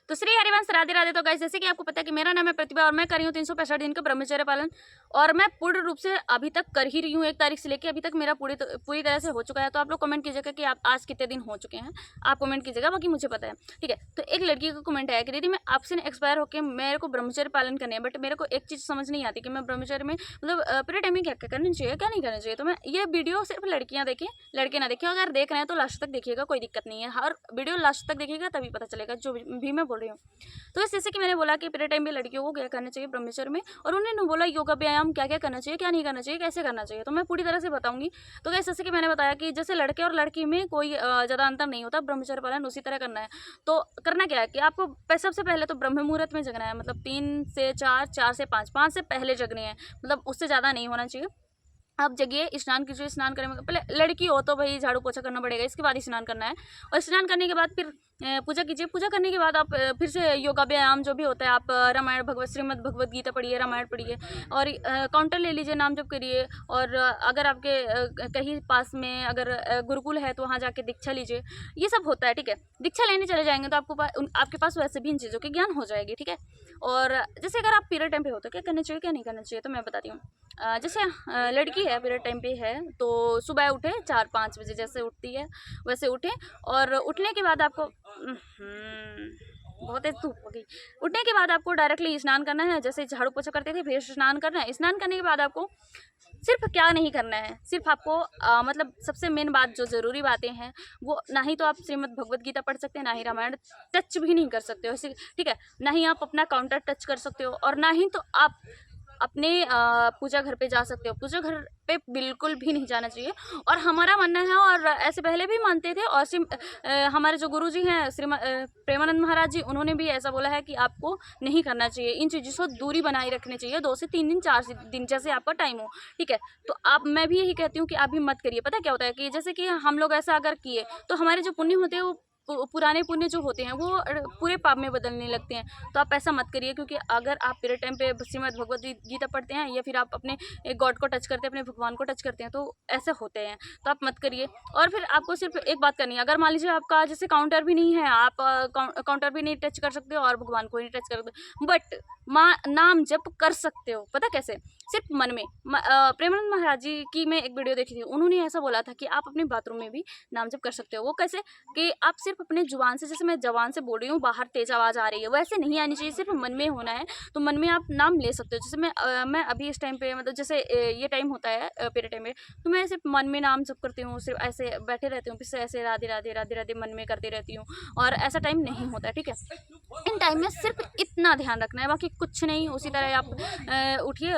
तो श्री हरिवंश राधे राधे। तो गाइस जैसे कि आपको पता है कि मेरा नाम है प्रतिभा और मैं कर रही हूँ 365 दिन का ब्रह्मचर्य पालन, और मैं पूर्ण रूप से अभी तक कर ही रही हूँ। 1 तारीख से लेकर अभी तक मेरा पूरी तरह से हो चुका है। तो आप लोग कमेंट कीजिएगा कि आप आज कितने दिन हो चुके हैं, आप कमेंट कीजिएगा, बाकी मुझे पता है, ठीक है। तो एक लड़की का कमेंट आया कि दीदी मैं आपसे एक्सपायर होकर मेरे को ब्रह्मचर्य पालन करने है, बट मेरे को एक चीज़ समझ नहीं आती कि मैं ब्रह्मचर्य में मतलब पूरे टाइम में क्या क्या करना चाहिए, क्या नहीं करना चाहिए। तो मैं ये वीडियो सिर्फ लड़कियाँ देखें, लड़के ना देखें। अगर देख रहे हैं तो लास्ट तक देखिएगा, कोई दिक्कत नहीं है। हर वीडियो लास्ट तक देखिएगा तभी पता चलेगा जो भी मैं बोल रही हूँ। तो इस जैसे कि मैंने बोला कि पीरियड टाइम पे लड़कियों को क्या करना चाहिए ब्रह्मचर्य में, और उन्होंने बोला योगा व्यायाम क्या क्या करना चाहिए, क्या नहीं करना चाहिए, कैसे करना चाहिए। तो मैं पूरी तरह से बताऊंगी। तो कैसे जैसे कि मैंने बताया कि जैसे लड़के और लड़की में कोई ज़्यादा अंतर नहीं होता, ब्रह्मचर्य पालन उसी तरह करना है। तो करना क्या है कि आपको सबसे पहले तो ब्रह्म मुहूर्त में जगना है, मतलब 3 से 4, 4 से 5, 5 से पहले जगने हैं, मतलब उससे ज़्यादा नहीं होना चाहिए। आप जगिए, स्नान कीजिए। स्नान करने में पहले लड़की हो तो भाई झाड़ू पोछा करना पड़ेगा, इसके बाद ही स्नान करना है। और स्नान करने के बाद फिर पूजा कीजिए। पूजा करने के बाद आप फिर से योगा व्यायाम जो भी होता है, आप रामायण श्रीमद् भगवत गीता पढ़िए, रामायण पढ़िए, और काउंटर ले लीजिए, नाम जप करिए। और अगर आपके कहीं पास में अगर गुरुकुल है तो वहाँ जाके दीक्षा लीजिए। ये सब होता है, ठीक है। दीक्षा लेने चले जाएंगे तो आपके पास वैसे भी इन चीज़ों की ज्ञान हो जाएगी, ठीक है। और जैसे अगर आप पीरियड टाइम पे हो तो क्या करना चाहिए, क्या नहीं करना चाहिए, तो मैं बताती हूँ। जैसे लड़की है, पीरियड टाइम पे है, तो सुबह उठे 4-5 बजे जैसे उठती है वैसे उठे। और उठने के बाद आपको बहुत तेज धूप हो गई। उठने के बाद आपको डायरेक्टली स्नान करना है, जैसे झाड़ू पोछा करते थे फिर स्नान करना है। स्नान करने के बाद आपको सिर्फ क्या नहीं करना है, सिर्फ आपको मतलब सबसे मेन बात जो ज़रूरी बातें हैं वो, ना ही तो आप श्रीमद् भगवत गीता पढ़ सकते हैं, ना ही रामायण टच भी नहीं कर सकते हो, ठीक है। ना ही आप अपना काउंटर टच कर सकते हो, और ना ही तो आप अपने पूजा घर पे जा सकते हो। पूजा घर पे बिल्कुल भी नहीं जाना चाहिए। और हमारा मानना है, और ऐसे पहले भी मानते थे, और हमारे जो गुरुजी हैं प्रेमानंद महाराज जी, उन्होंने भी ऐसा बोला है कि आपको नहीं करना चाहिए। इन चीज़ों से दूरी बनाए रखनी चाहिए, 2 से 3 दिन, 4 दिन जैसे आपका टाइम हो, ठीक है। तो मैं भी यही कहती हूँ कि आप भी मत करिए। पता क्या होता है कि जैसे कि हम लोग ऐसा अगर किए तो हमारे जो पुण्य होते हैं वो पुराने पुण्य जो होते हैं वो पूरे पाप में बदलने लगते हैं। तो आप ऐसा मत करिए, क्योंकि अगर आप पीरियड टाइम पे श्रीमद् भगवत गीता पढ़ते हैं या फिर आप अपने गॉड को टच करते हैं, अपने भगवान को टच करते हैं, तो ऐसे होते हैं। तो आप मत करिए। और फिर आपको सिर्फ एक बात करनी है, अगर मान लीजिए आपका जैसे काउंटर भी नहीं है, आप काउंटर भी नहीं टच कर सकते हो और भगवान को नहीं टच कर सकते, बट नाम जप कर सकते हो। पता कैसे? सिर्फ मन में। प्रेमानंद महाराज जी की मैं एक वीडियो देखी थी, उन्होंने ऐसा बोला था कि आप अपने बाथरूम में भी नाम जप कर सकते हो। वो कैसे? कि आप सिर्फ अपने जुबान से, जैसे मैं जबान से बोल रही हूँ, बाहर तेज आवाज़ आ रही है, वैसे नहीं आनी चाहिए, सिर्फ मन में होना है। तो मन में आप नाम ले सकते हो। जैसे मैं अभी इस टाइम पे, मतलब जैसे ये टाइम होता है पीरियड टाइम में, तो मैं सिर्फ मन में नाम जप करती हूँ, सिर्फ ऐसे बैठे रहती हूँ, फिर से ऐसे राधे राधे राधे राधे मन में करती रहती हूँ। और ऐसा टाइम नहीं होता है, ठीक है। इन टाइम में सिर्फ इतना ध्यान रखना है, बाकी कुछ नहीं। उसी तरह आप उठिए,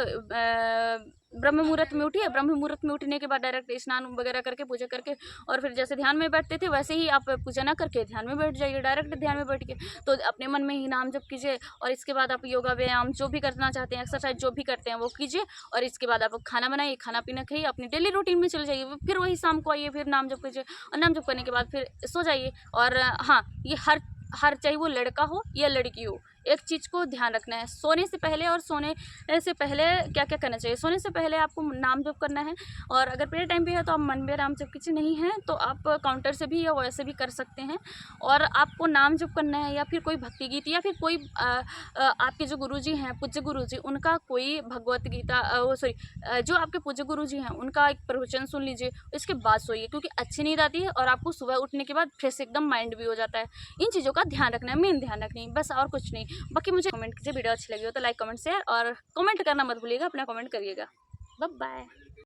ब्रह्म मुहूर्त में उठिए। ब्रह्म मुहूर्त में उठने के बाद डायरेक्ट स्नान वगैरह करके, पूजा करके, और फिर जैसे ध्यान में बैठते थे वैसे ही आप पूजा ना करके ध्यान में बैठ जाइए, डायरेक्ट ध्यान में बैठ के। तो अपने मन में ही नाम जप कीजिए, और इसके बाद आप योगा व्यायाम जो भी करना चाहते हैं, एक्सरसाइज जो भी करते हैं वो कीजिए। और इसके बाद आप खाना बनाइए, खाना पीना खाइए, अपनी डेली रूटीन में चले जाइए। फिर वही शाम को आइए, फिर नाम जप कीजिए, और नाम जप करने के बाद फिर सो जाइए। और हाँ, ये हर चाहे वो लड़का हो या लड़की हो, एक चीज़ को ध्यान रखना है, सोने से पहले और सोने से पहले क्या क्या करना चाहिए। सोने से पहले आपको नाम जप करना है, और अगर पीरियड टाइम पे है तो आप मन में नाम जप कीजिए, नहीं है तो आप काउंटर से भी या वैसे भी कर सकते हैं। और आपको नाम जप करना है, या फिर कोई भक्ति गीत, या फिर कोई आपके जो गुरुजी हैं, पूज्य गुरुजी, उनका कोई भगवत गीता जो आपके पूज्य गुरुजी हैं उनका एक प्रवचन सुन लीजिए, इसके बाद सोइए, क्योंकि अच्छी नींद आती है और आपको सुबह उठने के बाद फ्रेश एकदम माइंड भी हो जाता है। इन चीज़ों का ध्यान रखना है, मेन ध्यान रखनी है, बस और कुछ नहीं। बाकी मुझे कमेंट कीजिए, वीडियो अच्छी लगी हो तो लाइक कमेंट शेयर, और कमेंट करना मत भूलिएगा, अपना कमेंट करिएगा। Bye bye.